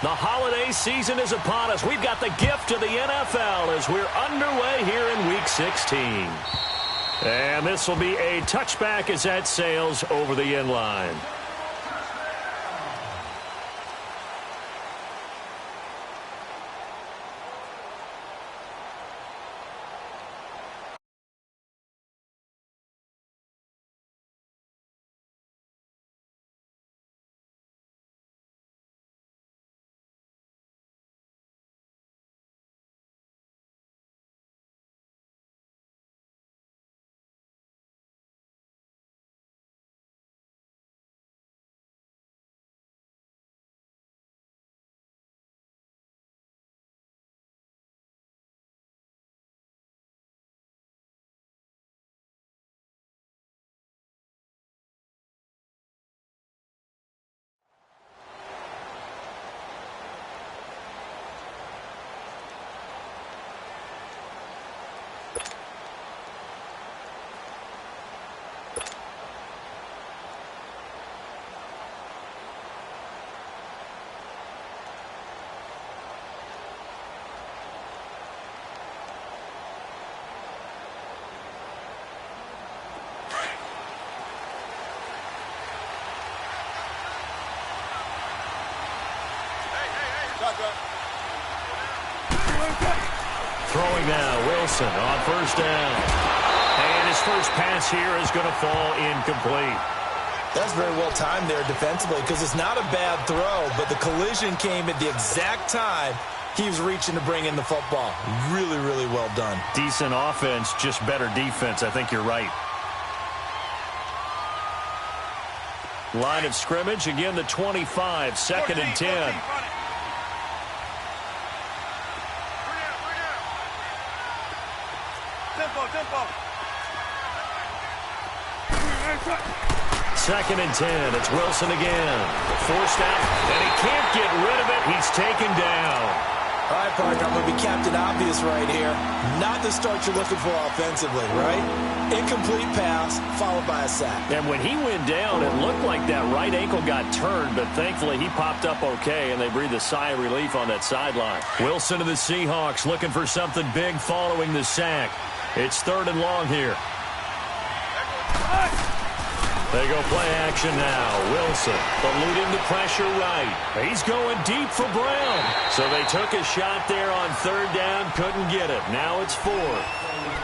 The holiday season is upon us. We've got the gift of the NFL as we're underway here in Week 16. And this will be a touchback as that sails over the end line. Throwing now, Wilson on first down. And his first pass here is going to fall incomplete. That's very well timed there defensively because it's not a bad throw, but the collision came at the exact time he was reaching to bring in the football. Really, really well done. Decent offense, just better defense. I think you're right. Line of scrimmage, again the 25, second and 10. Second and 10. It's Wilson again. Forced out, and he can't get rid of it. He's taken down. All right, partner, I'm going to be Captain Obvious right here. Not the start you're looking for offensively, right? Incomplete pass, followed by a sack. And when he went down, it looked like that right ankle got turned, but thankfully he popped up okay, and they breathed a sigh of relief on that sideline. Wilson of the Seahawks looking for something big following the sack. It's third and long here. They go play action now. Wilson eluding the pressure right. He's going deep for Brown. So they took a shot there on third down, couldn't get it. Now it's fourth.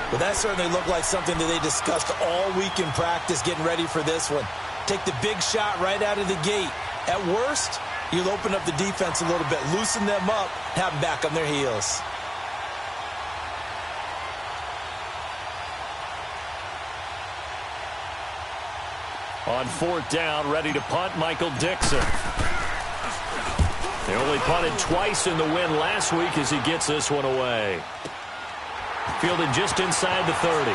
Well, that certainly looked like something that they discussed all week in practice getting ready for this one. Take the big shot right out of the gate. At worst, you'll open up the defense a little bit, loosen them up, have them back on their heels. On fourth down, ready to punt, Michael Dixon. They only punted twice in the win last week as he gets this one away. Fielded just inside the 30.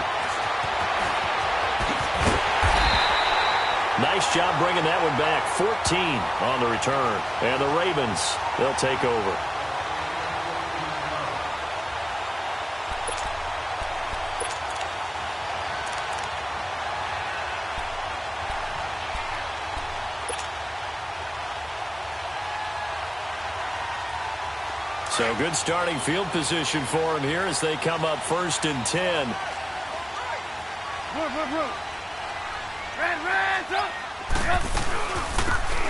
Nice job bringing that one back. 14 on the return. And the Ravens, they'll take over. So good starting field position for him here as they come up first and 10.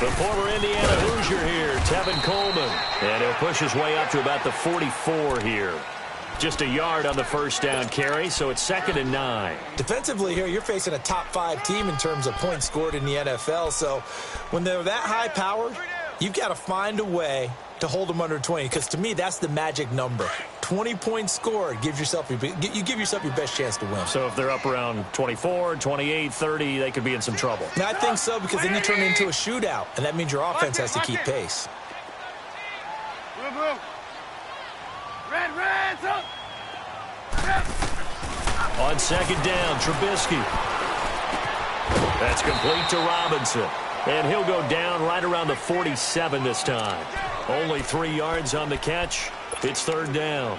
The former Indiana Hoosier here, Tevin Coleman. And he'll push his way up to about the 44 here. Just a yard on the first down carry, so it's second and 9. Defensively here, you're facing a top-5 team in terms of points scored in the NFL. So when they're that high-powered, you've got to find a way to hold them under 20, because to me, that's the magic number. 20 points scored, you give yourself your best chance to win. So if they're up around 24, 28, 30, they could be in some trouble. And I think so, because then you turn it into a shootout, and that means your offense has to keep pace. On second down, Trubisky. That's complete to Robinson. And he'll go down right around the 47 this time. Only 3 yards on the catch. It's third down.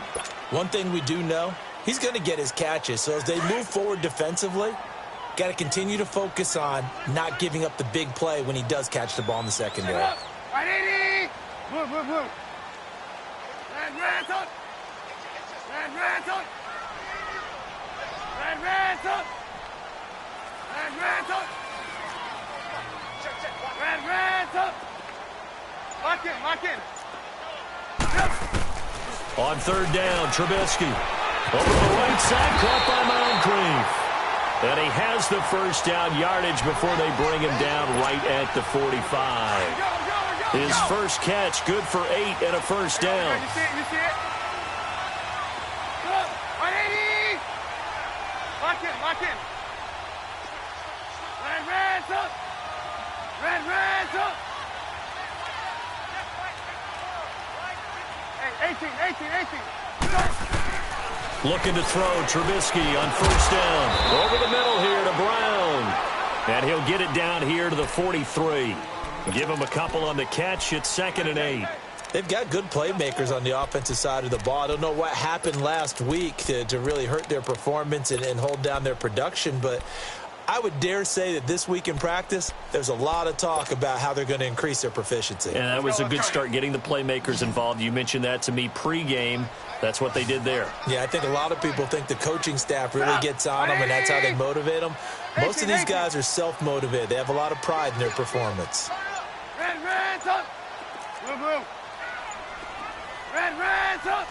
One thing we do know, he's going to get his catches. So as they move forward defensively, got to continue to focus on not giving up the big play when he does catch the ball in the secondary. Move, move, move. Red up. Red up. Red up. Red up. Red up. Lock in, lock in. On third down, Trubisky. Over the right side, caught by Moncrief. And he has the first down yardage before they bring him down right at the 45. His first catch, good for 8 and a first down. You see it, you see it? Look, 180! Lock in, lock in. Red's up. Red's up. Hey, 18. Looking to throw, Trubisky on first down. Over the middle here to Brown. And he'll get it down here to the 43. Give him a couple on the catch. It's 2nd and 8. They've got good playmakers on the offensive side of the ball. I don't know what happened last week to really hurt their performance and hold down their production, but I would dare say that this week in practice, there's a lot of talk about how they're going to increase their proficiency. And that was a good start getting the playmakers involved. You mentioned that to me pregame. That's what they did there. Yeah, I think a lot of people think the coaching staff really gets on them, and that's how they motivate them. Most of these guys are self-motivated. They have a lot of pride in their performance. Red's up. Move, move. Red's up.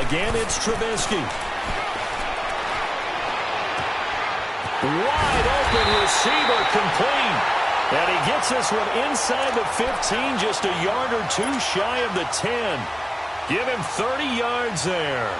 Again, it's Trubisky. Wide open receiver, complete. And he gets this one inside the 15, just a yard or two shy of the 10. Give him 30 yards there.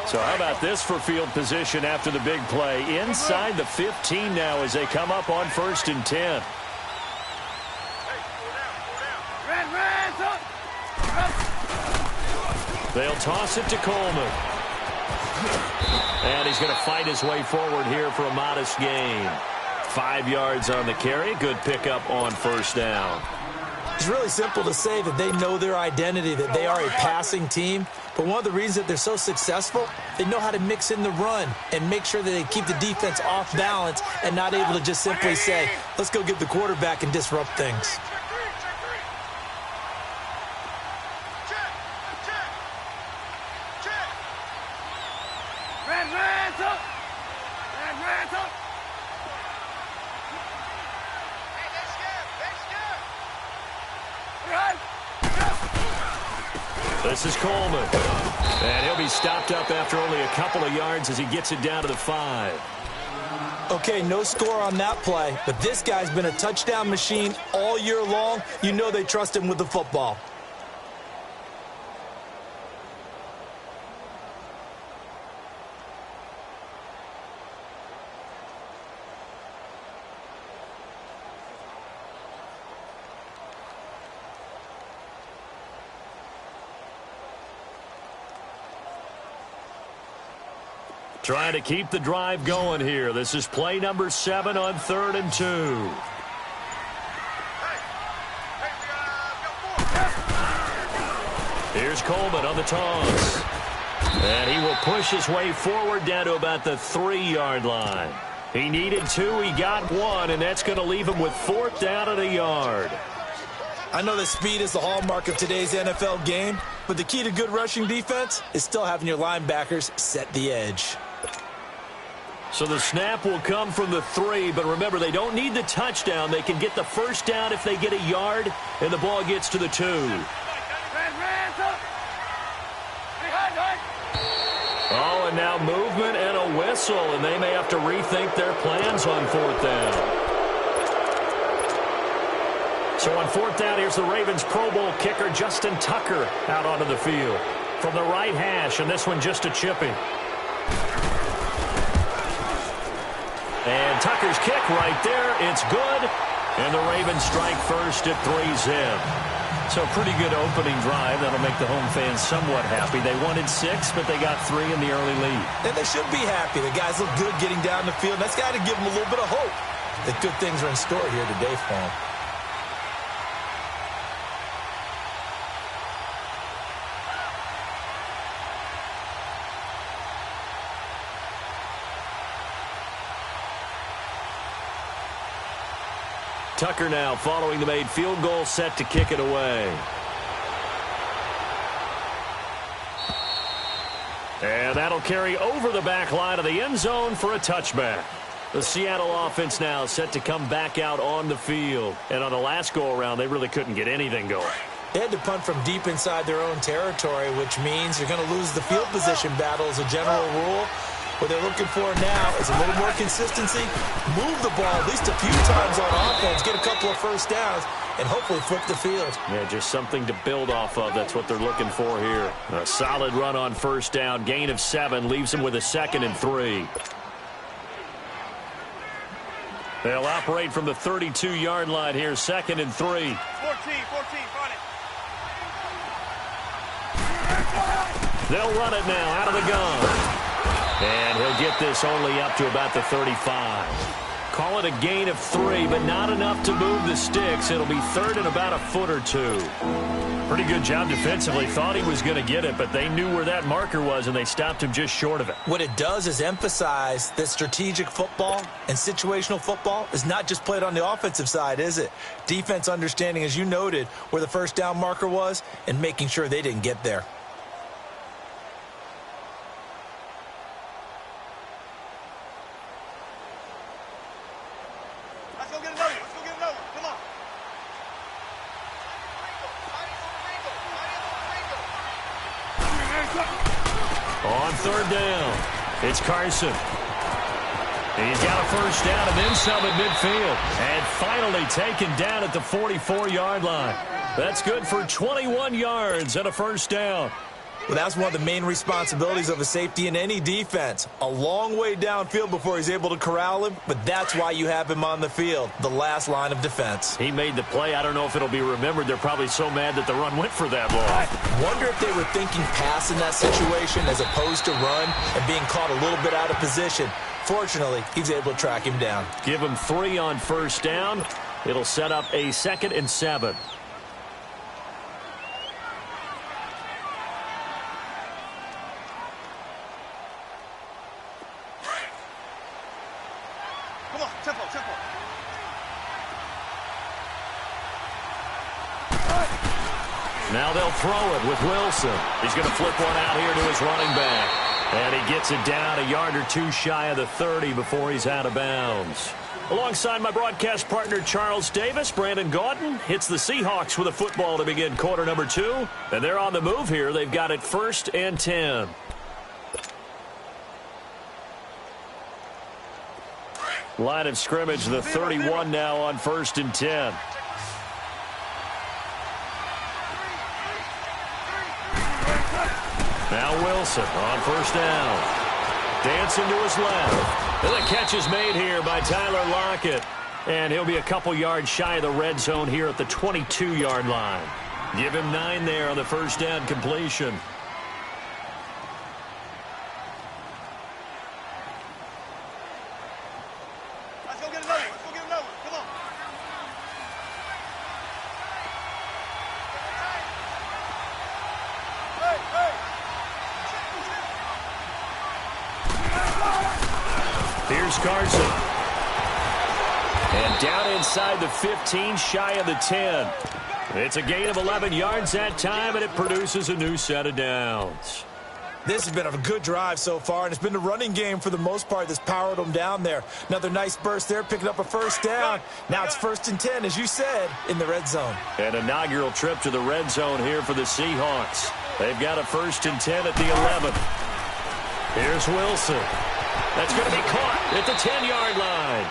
So how about this for field position after the big play? Inside the 15 now as they come up on 1st and 10. Red's up. They'll toss it to Coleman. And he's going to fight his way forward here for a modest gain. 5 yards on the carry. Good pickup on first down. It's really simple to say that they know their identity, that they are a passing team. But one of the reasons that they're so successful, they know how to mix in the run and make sure that they keep the defense off balance and not able to just simply say, let's go get the quarterback and disrupt things. Red's up. Red's up. This is Coleman. And he'll be stopped up after only a couple of yards as he gets it down to the 5. Okay, no score on that play, but this guy's been a touchdown machine all year long. You know they trust him with the football. Trying to keep the drive going here. This is play number 7 on 3rd and 2. Here's Coleman on the toss. And he will push his way forward down to about the 3-yard line. He needed 2, he got 1, and that's going to leave him with 4th down at a yard. I know that speed is the hallmark of today's NFL game, but the key to good rushing defense is still having your linebackers set the edge. So the snap will come from the 3, but remember, they don't need the touchdown. They can get the first down if they get a yard, and the ball gets to the 2. Oh, and now movement and a whistle, and they may have to rethink their plans on 4th down. So on 4th down, here's the Ravens Pro Bowl kicker, Justin Tucker, out onto the field. From the right hash, and this one just a chipping. And Tucker's kick right there. It's good. And the Ravens strike first at 3-zip. So pretty good opening drive. That'll make the home fans somewhat happy. They wanted 6, but they got 3 in the early lead. And they should be happy. The guys look good getting down the field. That's got to give them a little bit of hope that good things are in store here today for them. Tucker now following the made field goal, set to kick it away. And that'll carry over the back line of the end zone for a touchback. The Seattle offense now set to come back out on the field. And on the last go-around, they really couldn't get anything going. They had to punt from deep inside their own territory, which means you're going to lose the field position battle as a general rule. What they're looking for now is a little more consistency, move the ball at least a few times on offense, get a couple of first downs, and hopefully flip the field. Yeah, just something to build off of. That's what they're looking for here. A solid run on first down, gain of 7, leaves them with a 2nd and 3. They'll operate from the 32-yard line here, 2nd and 3. 14, run it. They'll run it now out of the gun. And he'll get this only up to about the 35. Call it a gain of 3, but not enough to move the sticks. It'll be 3rd and about a foot or 2. Pretty good job defensively. Thought he was going to get it, but they knew where that marker was, and they stopped him just short of it. What it does is emphasize that strategic football and situational football is not just played on the offensive side, is it? Defense understanding, as you noted, where the first down marker was and making sure they didn't get there. On 3rd down, it's Carson. He's got a first down and then some at midfield. And finally taken down at the 44-yard line. That's good for 21 yards and a first down. Well, that's one of the main responsibilities of a safety in any defense. A long way downfield before he's able to corral him, but that's why you have him on the field, the last line of defense. He made the play. I don't know if it'll be remembered. They're probably so mad that the run went for that long. I wonder if they were thinking pass in that situation as opposed to run and being caught a little bit out of position. Fortunately, he's able to track him down. Give him 3 on first down. It'll set up a 2nd and 7. Now they'll throw it with Wilson. He's going to flip one out here to his running back. And he gets it down a yard or 2 shy of the 30 before he's out of bounds. Alongside my broadcast partner, Charles Davis, Brandon Gaudin hits the Seahawks with a football to begin quarter number 2. And they're on the move here. They've got it 1st and 10. Line of scrimmage, the 31 now on 1st and 10. Now Wilson on first down. Dancing to his left. And the catch is made here by Tyler Lockett. And he'll be a couple yards shy of the red zone here at the 22-yard line. Give him 9 there on the first down completion. Let's go get another one. Let's go get another one. Come on. Here's Carson. And down inside the 15, shy of the 10. It's a gain of 11 yards that time, and it produces a new set of downs. This has been a good drive so far, and it's been the running game for the most part that's powered them down there. Another nice burst there, picking up a first down. Now it's 1st and 10, as you said, in the red zone. An inaugural trip to the red zone here for the Seahawks. They've got a 1st and 10 at the 11. Here's Wilson. That's going to be caught at the 10-yard line.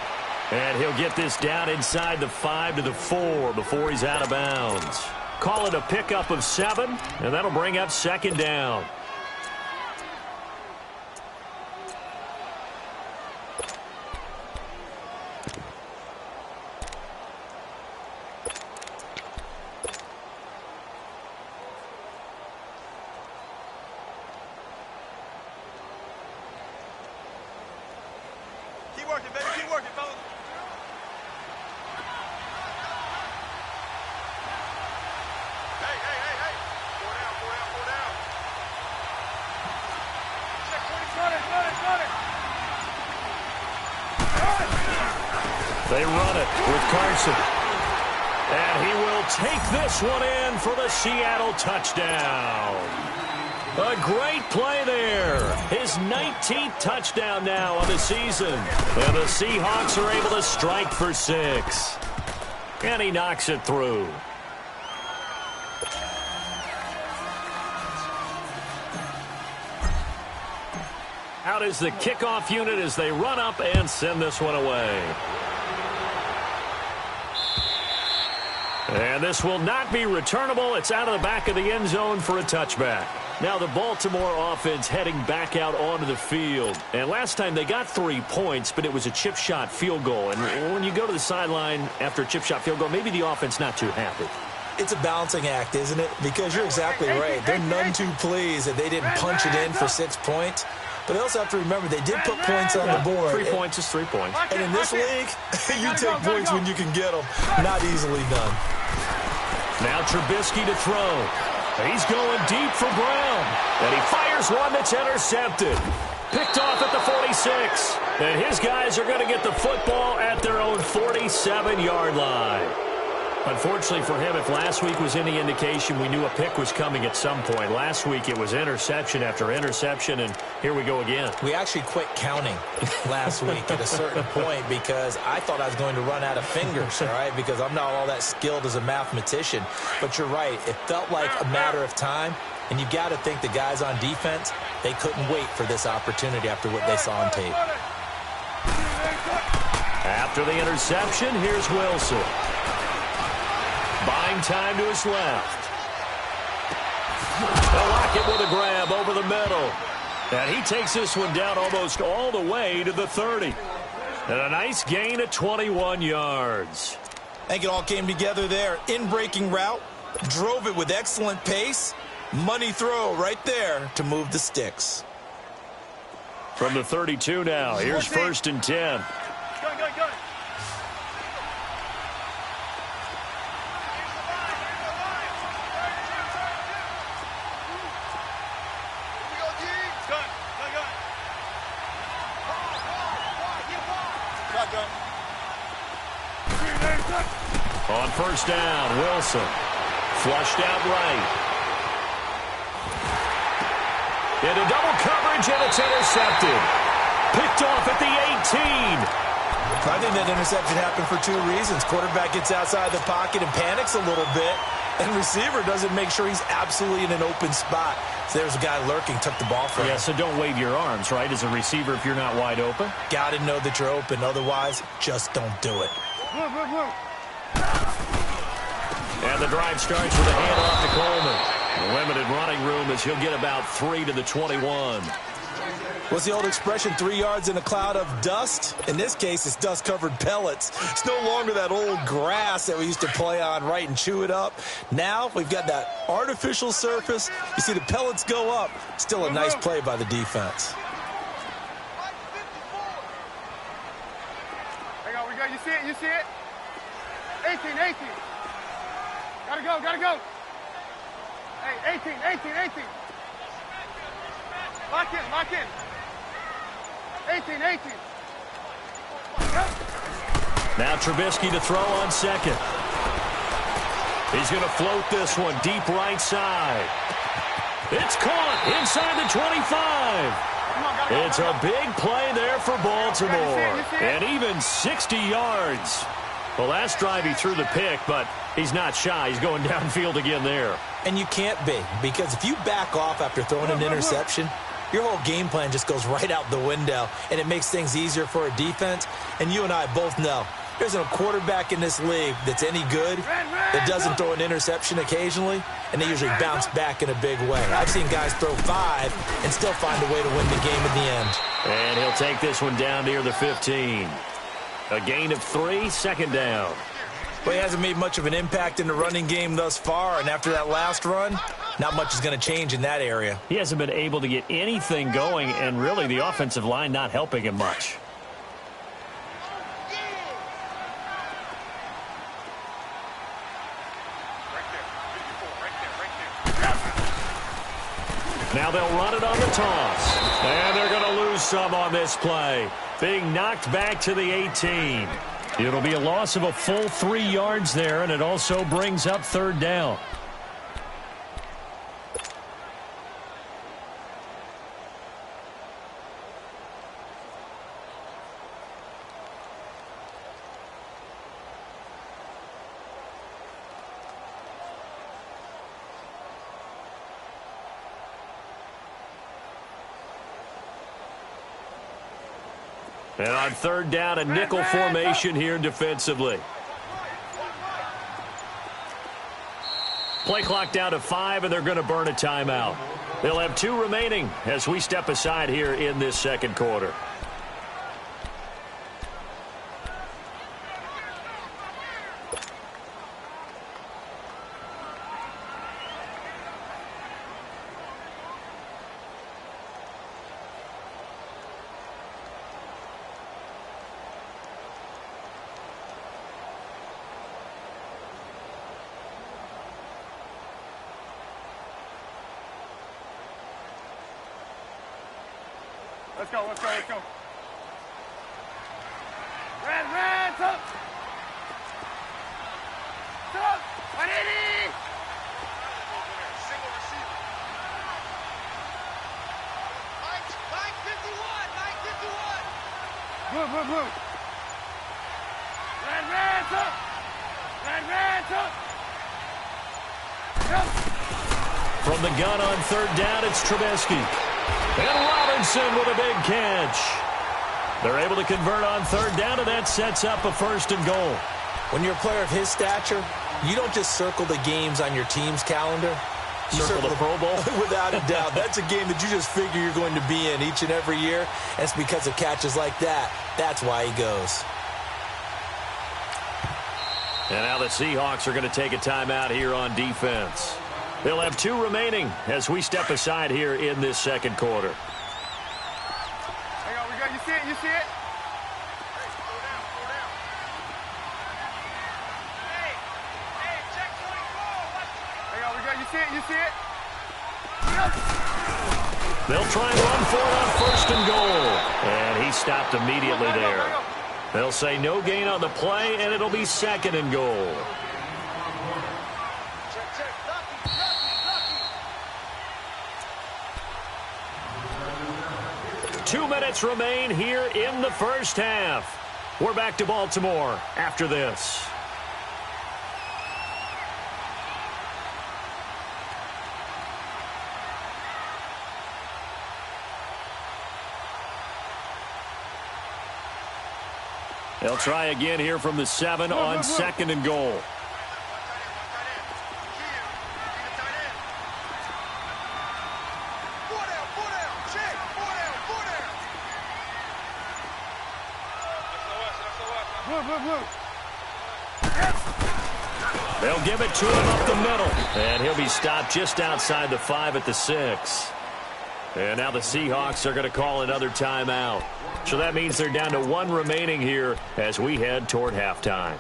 And he'll get this down inside the 5 to the 4 before he's out of bounds. Call it a pickup of 7, and that'll bring up 2nd down. Keep working, baby. Keep working, fellas. Hey. Four down. Check 20, run it. They run it with Carson. And he will take this one in for the Seattle touchdown. A great play there. His 19th touchdown now of the season. And the Seahawks are able to strike for 6. And he knocks it through. Out is the kickoff unit as they run up and send this one away. And this will not be returnable. It's out of the back of the end zone for a touchback. Now the Baltimore offense heading back out onto the field. And last time they got 3 points, but it was a chip shot field goal. And when you go to the sideline after a chip shot field goal, maybe the offense not too happy. It's a balancing act, isn't it? Because you're exactly right. They're none too pleased that they didn't punch it in for 6 points. But they also have to remember they did put points on the board. 3 points is 3 points. And in this league, you take points when you can get them. Not easily done. Now Trubisky to throw. He's going deep for Brown. And he fires one that's intercepted. Picked off at the 46. And his guys are going to get the football at their own 47-yard line. Unfortunately for him, if last week was any indication, we knew a pick was coming at some point. Last week it was interception after interception, and here we go again. We actually quit counting last week at a certain point because I thought I was going to run out of fingers, all right, because I'm not all that skilled as a mathematician. But you're right. It felt like a matter of time, and you got to think the guys on defense, they couldn't wait for this opportunity after what they saw on tape. After the interception, here's Wilson. Buying time to his left. Lockett with a grab over the middle. And he takes this one down almost all the way to the 30. And a nice gain of 21 yards. I think it all came together there. In-breaking route. Drove it with excellent pace. Money throw right there to move the sticks. From the 32 now. Here's 1st and 10. Go. On 1st down, Wilson. Flushed out right. Into double coverage, and it's intercepted. Picked off at the 18. I think that interception happened for 2 reasons. Quarterback gets outside the pocket and panics a little bit, and receiver doesn't make sure he's absolutely in an open spot. So there's a guy lurking, took the ball from him. Yeah, so don't wave your arms, right, as a receiver if you're not wide open. Got to know that you're open. Otherwise, just don't do it. And the drive starts with a handoff to Coleman. Limited running room as he'll get about 3 to the 21. What's the old expression, 3 yards in a cloud of dust? In this case, it's dust-covered pellets. It's no longer that old grass that we used to play on, right, and chew it up. Now we've got that artificial surface. You see the pellets go up. Still a nice play by the defense. Hang on, we go. You see it? 18. Gotta go. Hey, 18. Lock in. 18. Now Trubisky to throw on 2nd. He's going to float this one deep right side. It's caught inside the 25. It's a big play there for Baltimore. And even 60 yards. The last drive he threw the pick, but he's not shy. He's going downfield again there. And you can't be, because if you back off after throwing an interception, your whole game plan just goes right out the window, and it makes things easier for a defense. And you and I both know there isn't a quarterback in this league that's any good that doesn't throw an interception occasionally, and they usually bounce back in a big way. I've seen guys throw 5 and still find a way to win the game in the end. And he'll take this one down near the 15. A gain of 3, 2nd down. Well, he hasn't made much of an impact in the running game thus far, and after that last run, not much is going to change in that area. He hasn't been able to get anything going, and really the offensive line not helping him much. Now they'll run it on the toss. And they're going to lose some on this play. Being knocked back to the 18. It'll be a loss of a full 3 yards there, and it also brings up third down. And on third down, a nickel formation here defensively. Play clock down to 5, and they're going to burn a timeout. They'll have 2 remaining as we step aside here in this second quarter. Let's go, let's go, let's go. Red, up! Up! 180! Single receiver. Mike 51! Mike 51! Blue. Red, up! Red, up! Jump! From the gun on third down, it's Trubisky. And Robinson with a big catch. They're able to convert on third down, and that sets up a first and goal. When you're a player of his stature, you don't just circle the games on your team's calendar. You circle the Pro Bowl? Without a doubt. That's a game that you just figure you're going to be in each and every year. And it's because of catches like that. That's why he goes. And now the Seahawks are going to take a timeout here on defense. They'll have 2 remaining as we step aside here in this second quarter. Hang on, we got you see it? You see it? Hey, slow down. Hey, check 24. Hang on, we got you see it? You see it? They'll try and run for it on first and goal. And he stopped immediately there. They'll say no gain on the play, and it'll be second and goal. 2 minutes remain here in the first half. We're back to Baltimore after this. They'll try again here from the 7 on second and goal. They'll give it to him up the middle. And he'll be stopped just outside the 5 at the 6. And now the Seahawks are going to call another timeout. So that means they're down to 1 remaining here as we head toward halftime.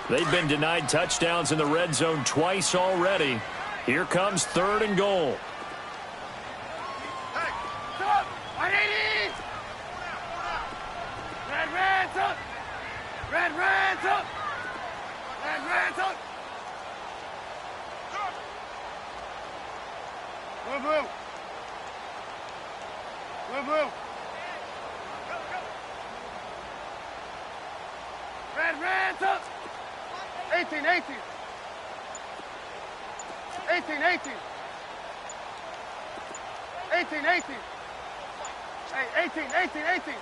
They've been denied touchdowns in the red zone twice already. Here comes third and goal. Red up. 18. 18. Hey, 18.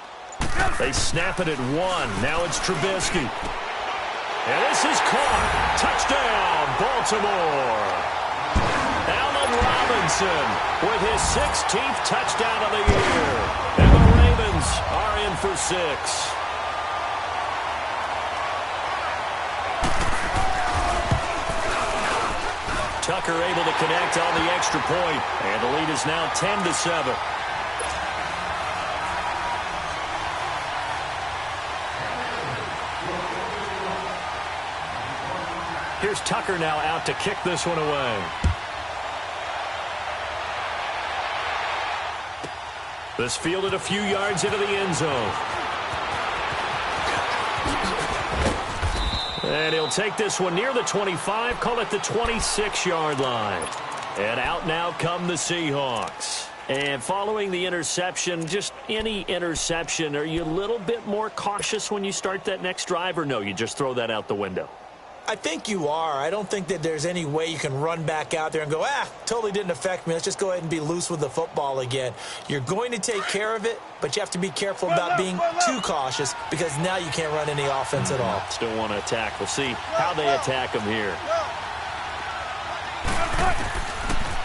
They snap it at 1. Now it's Trubisky. And this is caught. Touchdown, Baltimore. Allen Robinson with his 16th touchdown of the year. And the Ravens are in for 6. Tucker able to connect on the extra point, and the lead is now 10-7. Here's Tucker now out to kick this one away. This fielded a few yards into the end zone. And he'll take this one near the 25, call it the 26-yard line. And out now come the Seahawks. And following the interception, just any interception, are you a little bit more cautious when you start that next drive, or no, you just throw that out the window? I think you are. I don't think that there's any way you can run back out there and go, totally didn't affect me. Let's just go ahead and be loose with the football again. You're going to take care of it, but you have to be careful about being too cautious because now you can't run any offense at all. Still want to attack. We'll see how they attack him here.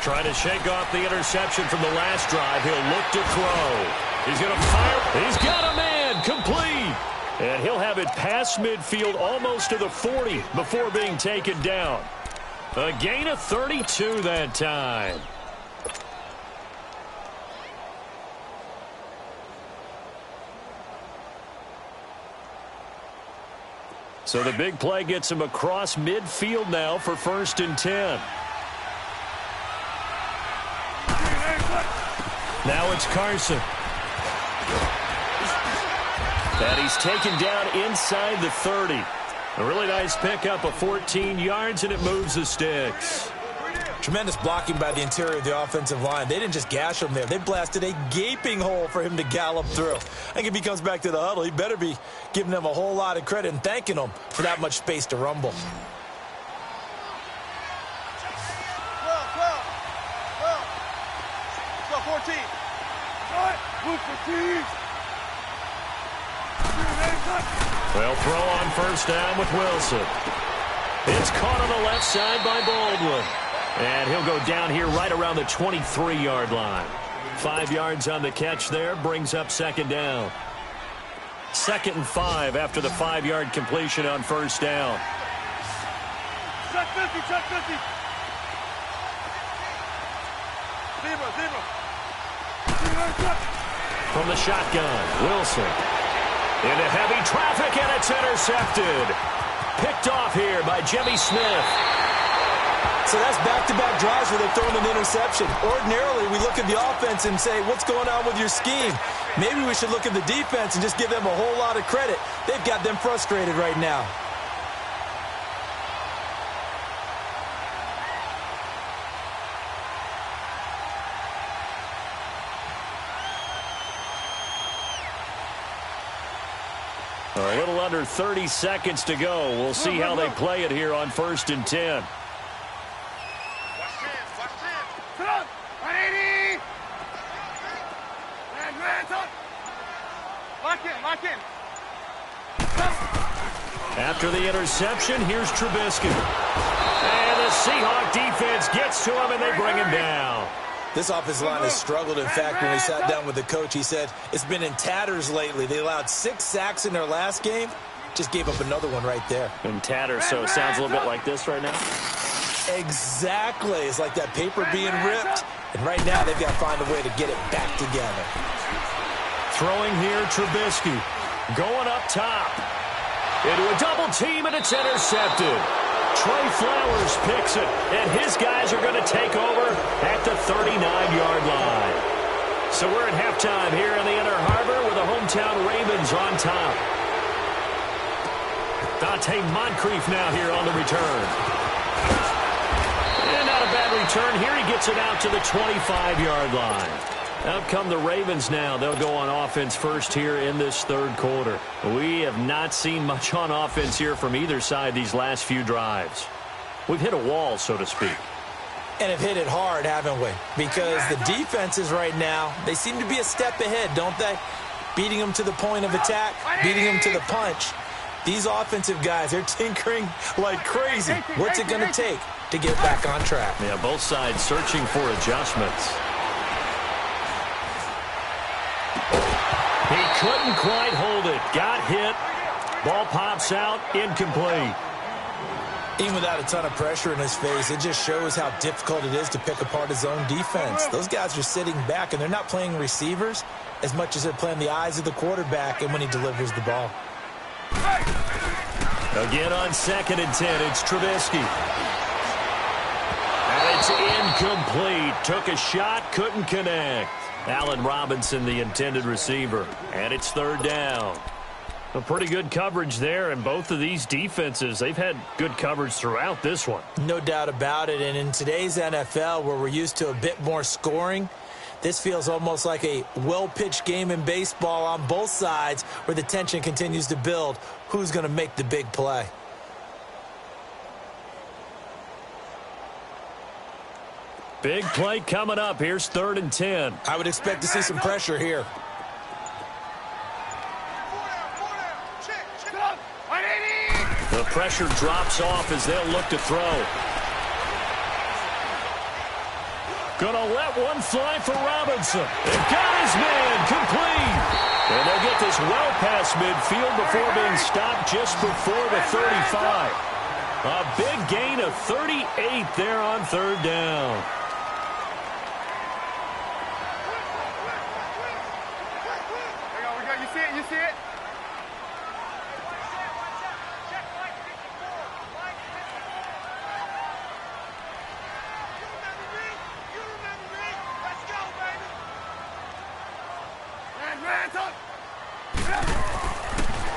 Trying to shake off the interception from the last drive. He'll look to throw. He's going to fire. He's got a man. Complete. And he'll have it past midfield almost to the 40 before being taken down. A gain of 32 that time. So the big play gets him across midfield now for 1st and 10. Now it's Carson. And he's taken down inside the 30. A really nice pickup of 14 yards, and it moves the sticks. Tremendous blocking by the interior of the offensive line. They didn't just gash him there. They blasted a gaping hole for him to gallop through. I think if he comes back to the huddle, he better be giving them a whole lot of credit and thanking them for that much space to rumble. Go, 14. Move for teams. Well, throw on 1st down with Wilson. It's caught on the left side by Baldwin. And he'll go down here right around the 23-yard line. 5 yards on the catch there, brings up 2nd down. 2nd and 5 after the 5-yard completion on 1st down. Check 50, check 50. Zebra. From the shotgun, Wilson. Into heavy traffic, and it's intercepted. Picked off here by Jimmy Smith. So that's back-to-back drives where they've thrown an interception. Ordinarily, we look at the offense and say, what's going on with your scheme? Maybe we should look at the defense and just give them a whole lot of credit. They've got them frustrated right now. A little under 30 seconds to go. We'll see how they play it here on 1st and 10. Watch this. Sit up. 180. Hands up. Lock in. After the interception, here's Trubisky. And the Seahawk defense gets to him, and they bring him down. This offensive line has struggled. In fact, when we sat down with the coach, he said it's been in tatters lately. They allowed 6 sacks in their last game. Just gave up another one right there. In tatters, so it sounds a little bit like this right now. Exactly. It's like that paper being ripped. And right now, they've got to find a way to get it back together. Throwing here, Trubisky. Going up top. Into a double team, and it's intercepted. Trey Flowers picks it, and his guys are going to take over at the 39-yard line. So we're at halftime here in the Inner Harbor with the hometown Ravens on top. Dante Moncrief now here on the return. And not a bad return here. He gets it out to the 25-yard line. Out come the Ravens now. They'll go on offense first here in this 3rd quarter. We have not seen much on offense here from either side these last few drives. We've hit a wall, so to speak. And have hit it hard, haven't we? Because the defenses right now, they seem to be a step ahead, don't they? Beating them to the point of attack, beating them to the punch. These offensive guys, they're tinkering like crazy. What's it going to take to get back on track? Yeah, both sides searching for adjustments. He couldn't quite hold it. Got hit. Ball pops out. Incomplete. Even without a ton of pressure in his face, it just shows how difficult it is to pick apart his own defense. Those guys are sitting back, and they're not playing receivers as much as they're playing the eyes of the quarterback and when he delivers the ball. Again on 2nd and 10, it's Trubisky. And it's incomplete. Took a shot, couldn't connect. Allen Robinson, the intended receiver. And it's third down. A pretty good coverage there, and both of these defenses, they've had good coverage throughout this one. No doubt about it, and in today's NFL, where we're used to a bit more scoring, this feels almost like a well-pitched game in baseball on both sides where the tension continues to build. Who's going to make the big play? Big play coming up. Here's 3rd and 10. I would expect to see some pressure here. The pressure drops off as they'll look to throw. Gonna let one fly for Robinson. And got his man complete. And they'll get this well past midfield before being stopped just before the 35. A big gain of 38 there on 3rd down. You see it? You see it?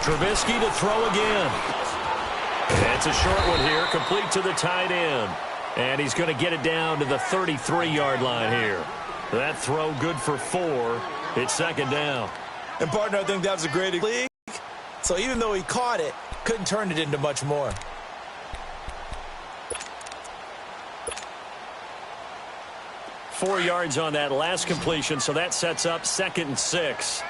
Trubisky to throw again. It's a short one here, complete to the tight end. And he's going to get it down to the 33-yard line here. That throw good for 4. It's 2nd down. And, partner, I think that was a great league. So even though he caught it, couldn't turn it into much more. Four yards on that last completion, so that sets up 2nd and 6.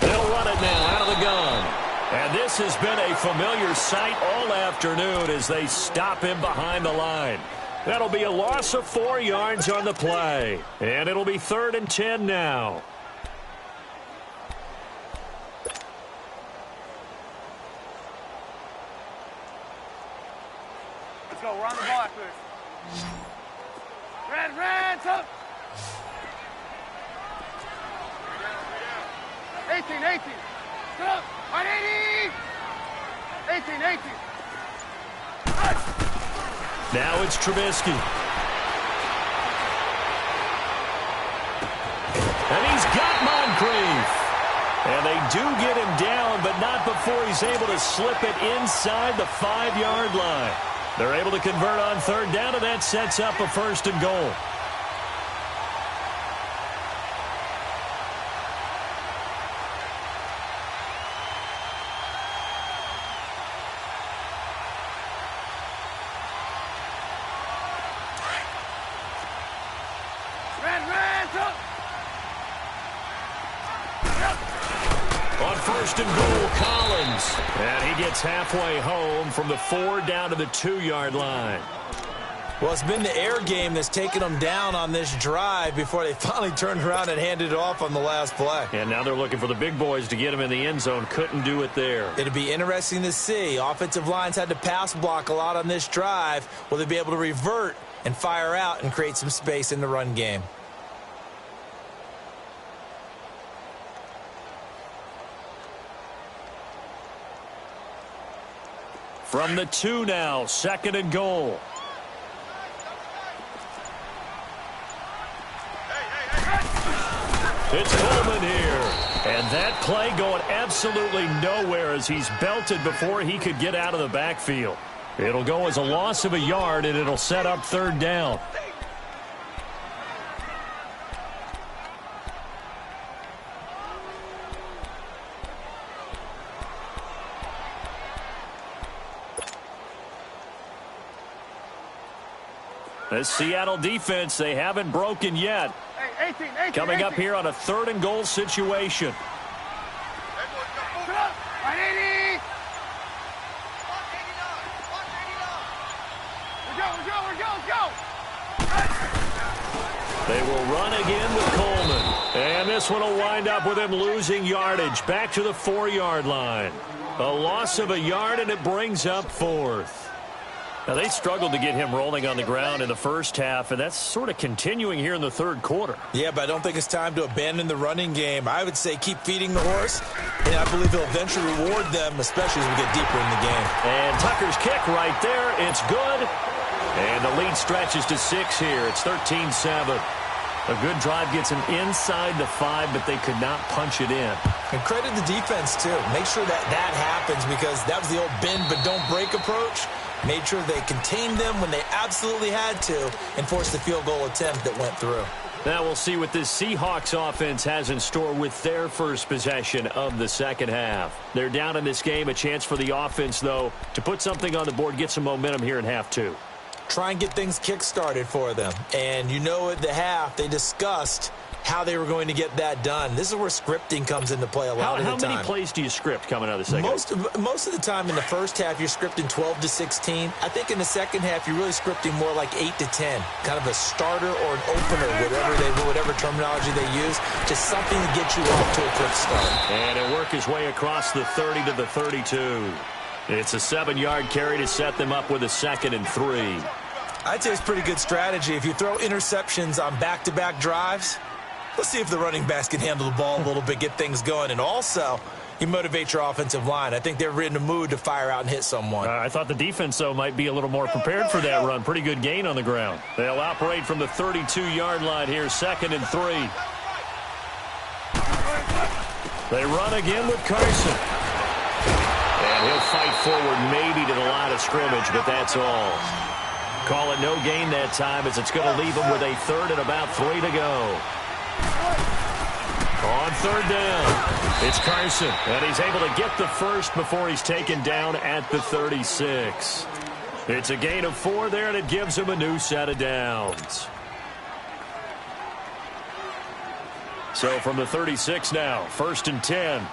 They'll run it now out of the gun. And this has been a familiar sight all afternoon as they stop him behind the line. That'll be a loss of 4 yards on the play. And it'll be 3rd and 10 now. Let's go. We're on the ball after this. Red, up. 18. Sit up. 180. 18. Now it's Trubisky. And he's got Moncrief. And they do get him down, but not before he's able to slip it inside the 5-yard line. They're able to convert on 3rd down, and that sets up a 1st and goal. On 1st and goal, Collins. And he gets halfway home from the 4 down to the 2-yard line. Well, it's been the air game that's taken them down on this drive before they finally turned around and handed it off on the last play. And now they're looking for the big boys to get him in the end zone. Couldn't do it there. It'll be interesting to see. Offensive lines had to pass block a lot on this drive. Will they be able to revert and fire out and create some space in the run game? From the 2 now, 2nd and goal. It's Coleman here. And that play going absolutely nowhere as he's belted before he could get out of the backfield. It'll go as a loss of a yard, and it'll set up 3rd down. This Seattle defense, they haven't broken yet. 18. Coming up here on a 3rd and goal situation. 180. Let's go. They will run again with Coleman. And this one will wind up with him losing yardage back to the 4-yard line. A loss of a yard, and it brings up 4th. Now, they struggled to get him rolling on the ground in the first half, and that's sort of continuing here in the third quarter. Yeah, but I don't think it's time to abandon the running game. I would say keep feeding the horse, and I believe he'll eventually reward them, especially as we get deeper in the game. And Tucker's kick right there. It's good. And the lead stretches to 6 here. It's 13-7. A good drive gets him inside the 5, but they could not punch it in. And credit the defense, too. Make sure that happens, because that was the old bend but don't break approach. Made sure they contained them when they absolutely had to and forced the field goal attempt that went through. Now we'll see what this Seahawks offense has in store with their first possession of the second half. They're down in this game. A chance for the offense, though, to put something on the board, get some momentum here in half 2. Try and get things kick-started for them. And you know at the half, they discussed how they were going to get that done. This is where scripting comes into play a lot of the time. How many plays do you script coming out of the second? Most of the time in the first half, you're scripting 12 to 16. I think in the second half, you're really scripting more like 8 to 10. Kind of a starter or an opener, whatever terminology they use. Just something to get you off to a quick start. And he'll work his way across the 30 to the 32. It's a 7-yard carry to set them up with a 2nd and 3. I'd say it's pretty good strategy. If you throw interceptions on back-to-back drives, let's see if the running backs can handle the ball a little bit, get things going. And also, you motivate your offensive line. I think they're in the mood to fire out and hit someone. I thought the defense, though, might be a little more prepared for that run. Pretty good gain on the ground. They'll operate from the 32-yard line here, 2nd and 3. They run again with Carson. And he'll fight forward maybe to the line of scrimmage, but that's all. Call it no gain that time, as it's going to leave him with a 3rd and about 3 to go. On 3rd down, it's Carson, and he's able to get the first before he's taken down at the 36. It's a gain of 4 there, and it gives him a new set of downs. So from the 36 now, 1st and 10.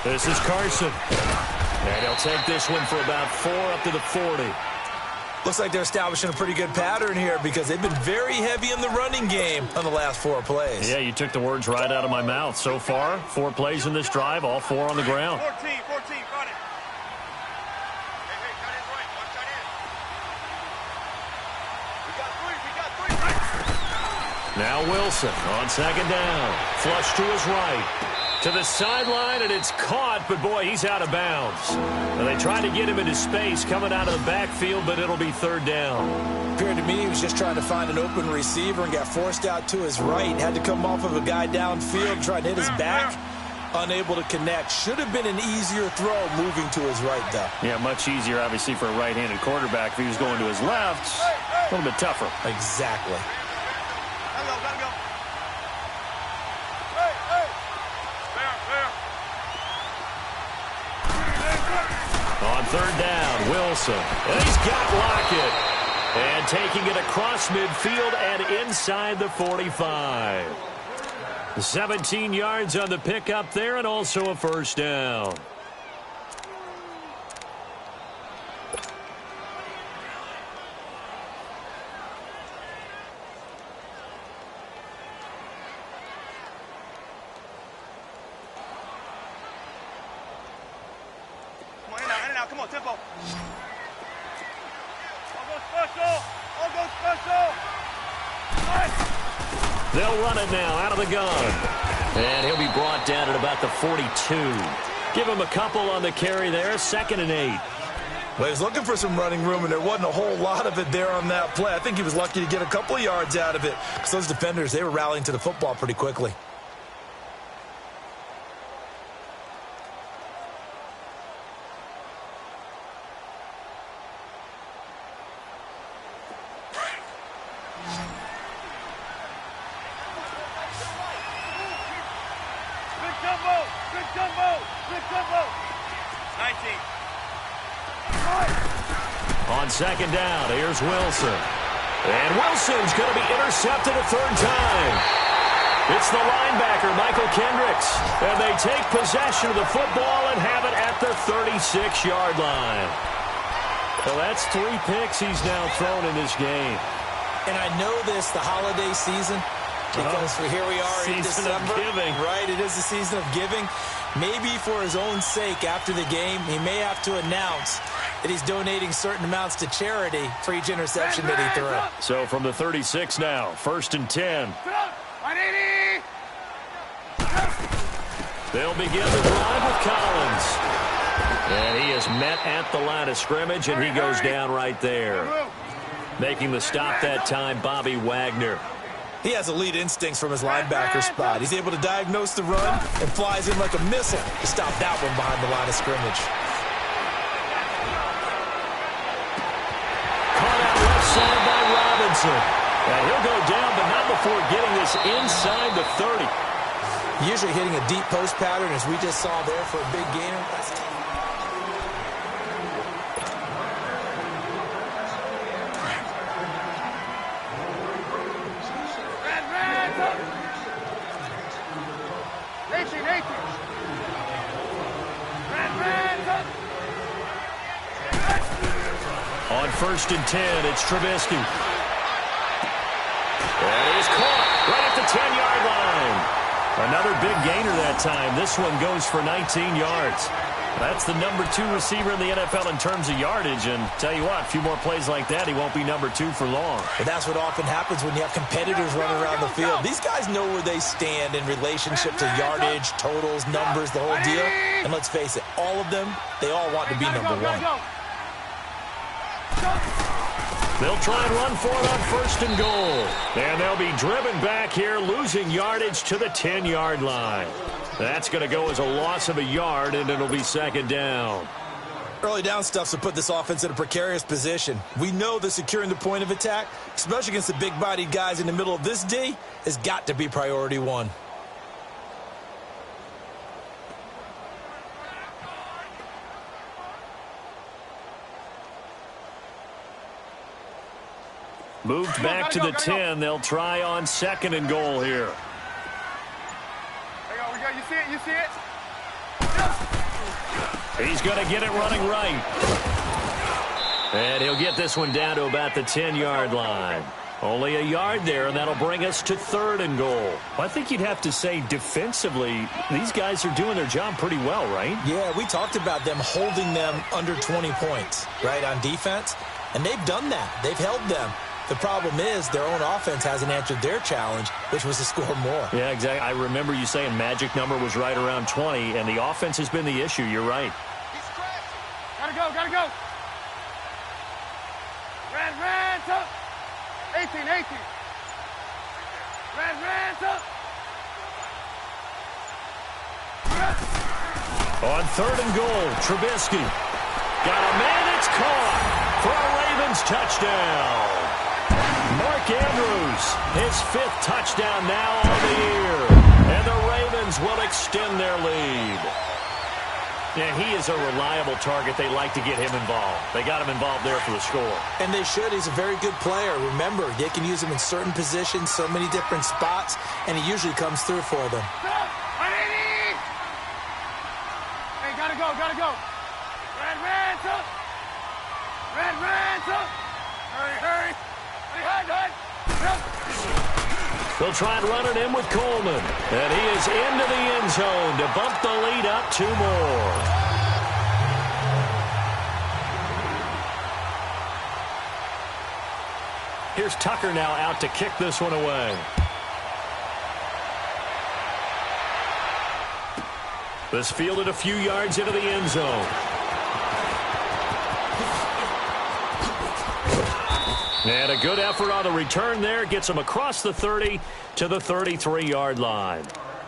This is Carson. And he'll take this one for about 4 up to the 40. Looks like they're establishing a pretty good pattern here, because they've been very heavy in the running game on the last 4 plays. Yeah, you took the words right out of my mouth. So far, 4 plays in this drive, all 4 on the ground. 14, got it. Hey, got it right. Watch that in. We got 3. Now Wilson on 2nd down. Flush to his right. To the sideline, and it's caught, but boy, he's out of bounds. And they tried to get him into space coming out of the backfield, but it'll be 3rd down. Appeared to me he was just trying to find an open receiver and got forced out to his right. Had to come off of a guy downfield, trying to hit his back. Unable to connect. Should have been an easier throw moving to his right, though. Yeah, much easier, obviously, for a right-handed quarterback. If he was going to his left, a little bit tougher. Exactly. Gotta go. On 3rd down, Wilson. And he's got Lockett. And taking it across midfield and inside the 45. 17 yards on the pickup there, and also a 1st down. Come on, tempo. I'll go special. They'll run it now out of the gun. And he'll be brought down at about the 42. Give him a couple on the carry there, 2nd and 8. Well, he was looking for some running room, and there wasn't a whole lot of it there on that play. I think he was lucky to get a couple of yards out of it, because those defenders, they were rallying to the football pretty quickly. On 2nd down, here's Wilson. And Wilson's going to be intercepted a 3rd time. It's the linebacker, Michael Kendricks. And they take possession of the football and have it at the 36-yard line. Well, that's 3 picks he's now thrown in this game. And I know this, the holiday season, because here we are in December. Season of giving. Right, it is the season of giving. Maybe for his own sake after the game, he may have to announce that he's donating certain amounts to charity for each interception that he threw. So from the 36 now, 1st and 10. 180. They'll begin the drive with Collins. And he is met at the line of scrimmage, and he goes down right there. Making the stop that time, Bobby Wagner. He has elite instincts from his linebacker spot. He's able to diagnose the run and flies in like a missile to stop that one behind the line of scrimmage. Caught out left side by Robinson. And he'll go down, but not before getting this inside the 30. Usually hitting a deep post pattern, as we just saw there for a big gainer. That's tough. On 1st and 10, it's Trubisky. And he's caught right at the 10-yard line. Another big gainer that time. This one goes for 19 yards. That's the number 2 receiver in the NFL in terms of yardage. And tell you what, a few more plays like that, he won't be number 2 for long. But that's what often happens when you have competitors running around the field. These guys know where they stand in relationship to yardage, totals, numbers, the whole deal. And let's face it, all of them, they all want to be number 1. They'll try and run for it on 1st and goal. And they'll be driven back here, losing yardage to the 10-yard line. That's going to go as a loss of a yard, and it'll be 2nd down. Early down stuffs will put this offense in a precarious position. We know that securing the point of attack, especially against the big-bodied guys in the middle of this D, has got to be priority 1. Moved back to the 10. They'll try on 2nd and goal here. You see it? You see it? He's going to get it running right. And he'll get this one down to about the 10-yard line. Only a yard there, and that'll bring us to 3rd and goal. I think you'd have to say defensively, these guys are doing their job pretty well, right? Yeah, we talked about them holding them under 20 points, right, on defense. And they've done that. They've held them. The problem is their own offense hasn't answered their challenge, which was to score more. Yeah, exactly. I remember you saying magic number was right around 20, and the offense has been the issue. You're right. Gotta go, gotta go. Red, up. 18. Red, up. On 3rd and goal, Trubisky. Got a man, it's caught for a Ravens touchdown. Mark Andrews, his 5th touchdown now on the year. And the Ravens will extend their lead. Yeah, he is a reliable target. They like to get him involved. They got him involved there for the score. And they should. He's a very good player. Remember, they can use him in certain positions, so many different spots, and he usually comes through for them. Hey, gotta go. Red, up. Hurry. They'll try and run it in with Coleman. And he is into the end zone to bump the lead up 2 more. Here's Tucker now out to kick this one away. This fielded a few yards into the end zone. And a good effort on the return there. Gets them across the 30 to the 33-yard line.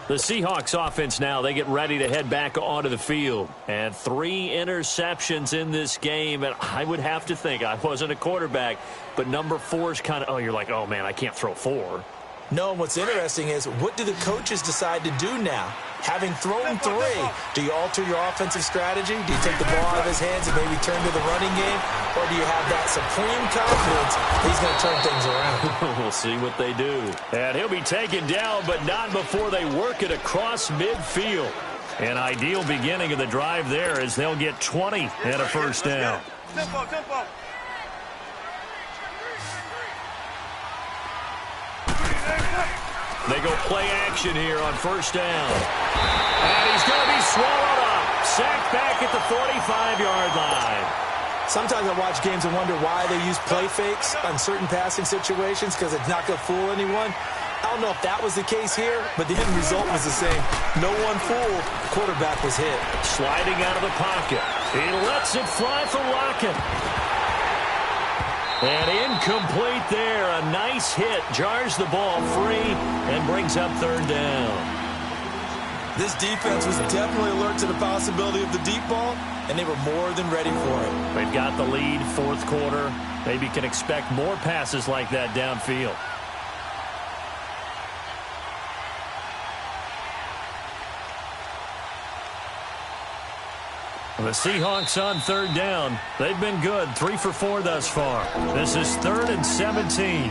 The Seahawks offense now, they get ready to head back onto the field. And 3 interceptions in this game. And I would have to think, I wasn't a quarterback, but number 4 is kind of, you're like, oh, man, I can't throw 4. No, what's interesting is, what do the coaches decide to do now? Having thrown 3, do you alter your offensive strategy? Do you take the ball out of his hands and maybe turn to the running game? Or do you have that supreme confidence that he's going to turn things around? We'll see what they do. And he'll be taken down, but not before they work it across midfield. An ideal beginning of the drive there as they'll get 20 and a first down. Tempo. They go play action here on first down. And he's going to be swallowed up. Sacked back at the 45-yard line. Sometimes I watch games and wonder why they use play fakes on certain passing situations because it's not going to fool anyone. I don't know if that was the case here, but the end result was the same. No one fooled. The quarterback was hit. Sliding out of the pocket. He lets it fly for Lockett. And incomplete there. A nice hit. Jars the ball free and brings up third down. This defense was definitely alert to the possibility of the deep ball, and they were more than ready for it. They've got the lead, fourth quarter. Maybe can expect more passes like that downfield. The Seahawks on third down. They've been good, 3 for 4 thus far. This is 3rd and 17.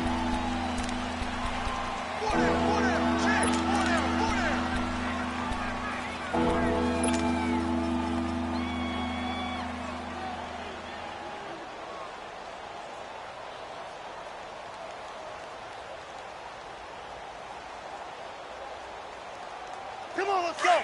Come on, let's go.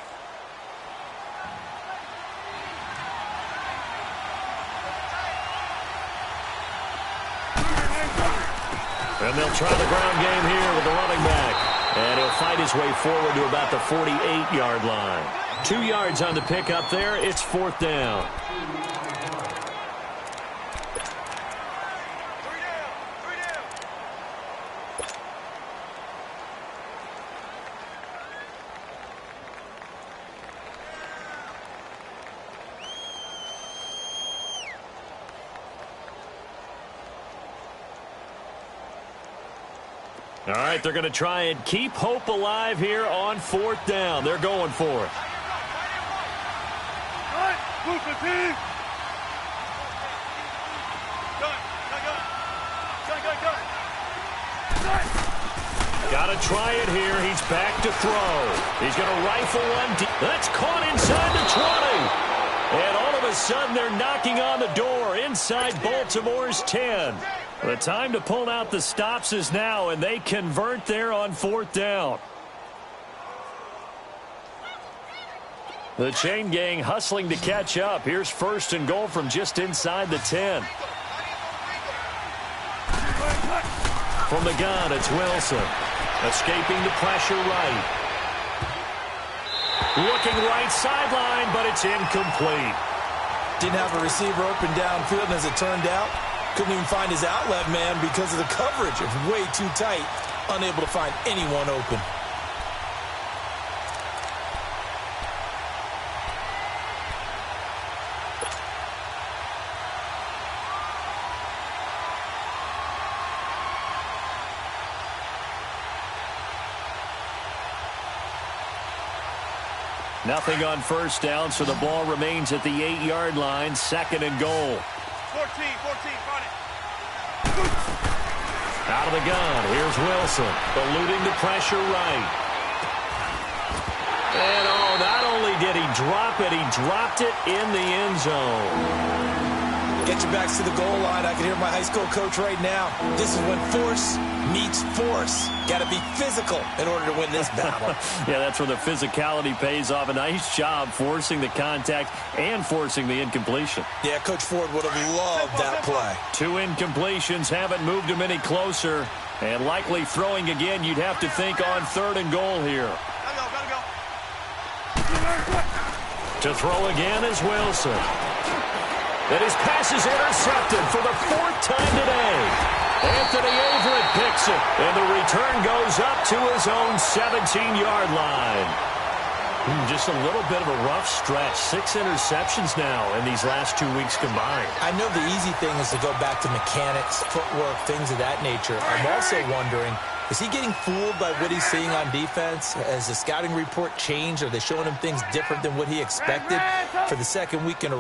And they'll try the ground game here with the running back. And he'll fight his way forward to about the 48-yard line. 2 yards on the pickup there. It's 4th down. All right, they're going to try and keep hope alive here on 4th down. They're going for it. Got to try it here. He's back to throw. He's going to rifle one deep. That's caught inside the 20. And all of a sudden, they're knocking on the door inside Baltimore's 10. The time to pull out the stops is now, and they convert there on 4th down. The chain gang hustling to catch up. Here's 1st and goal from just inside the 10. From the gun, it's Wilson. Escaping the pressure right. Looking right sideline, but it's incomplete. Didn't have a receiver open downfield, and as it turned out, couldn't even find his outlet man because of the coverage. It's way too tight. Unable to find anyone open. Nothing on 1st down, so the ball remains at the 8-yard line. 2nd and goal. 14, run it. Out of the gun, here's Wilson, eluding the pressure right. And not only did he drop it, he dropped it in the end zone. Get your backs to the goal line. I can hear my high school coach right now. This is when force meets force. Got to be physical in order to win this battle. Yeah, that's where the physicality pays off. A nice job forcing the contact and forcing the incompletion. Yeah, Coach Ford would have loved that play. 2 incompletions haven't moved him any closer. And likely throwing again, you'd have to think on 3rd and goal here. Gotta go. To throw again is Wilson. And his pass is intercepted for the 4th time today. Anthony Averett picks it, and the return goes up to his own 17-yard line. Just a little bit of a rough stretch. 6 interceptions now in these last 2 weeks combined. I know the easy thing is to go back to mechanics, footwork, things of that nature. I'm also wondering, is he getting fooled by what he's seeing on defense? Has the scouting report changed? Are they showing him things different than what he expected for the 2nd week in a row?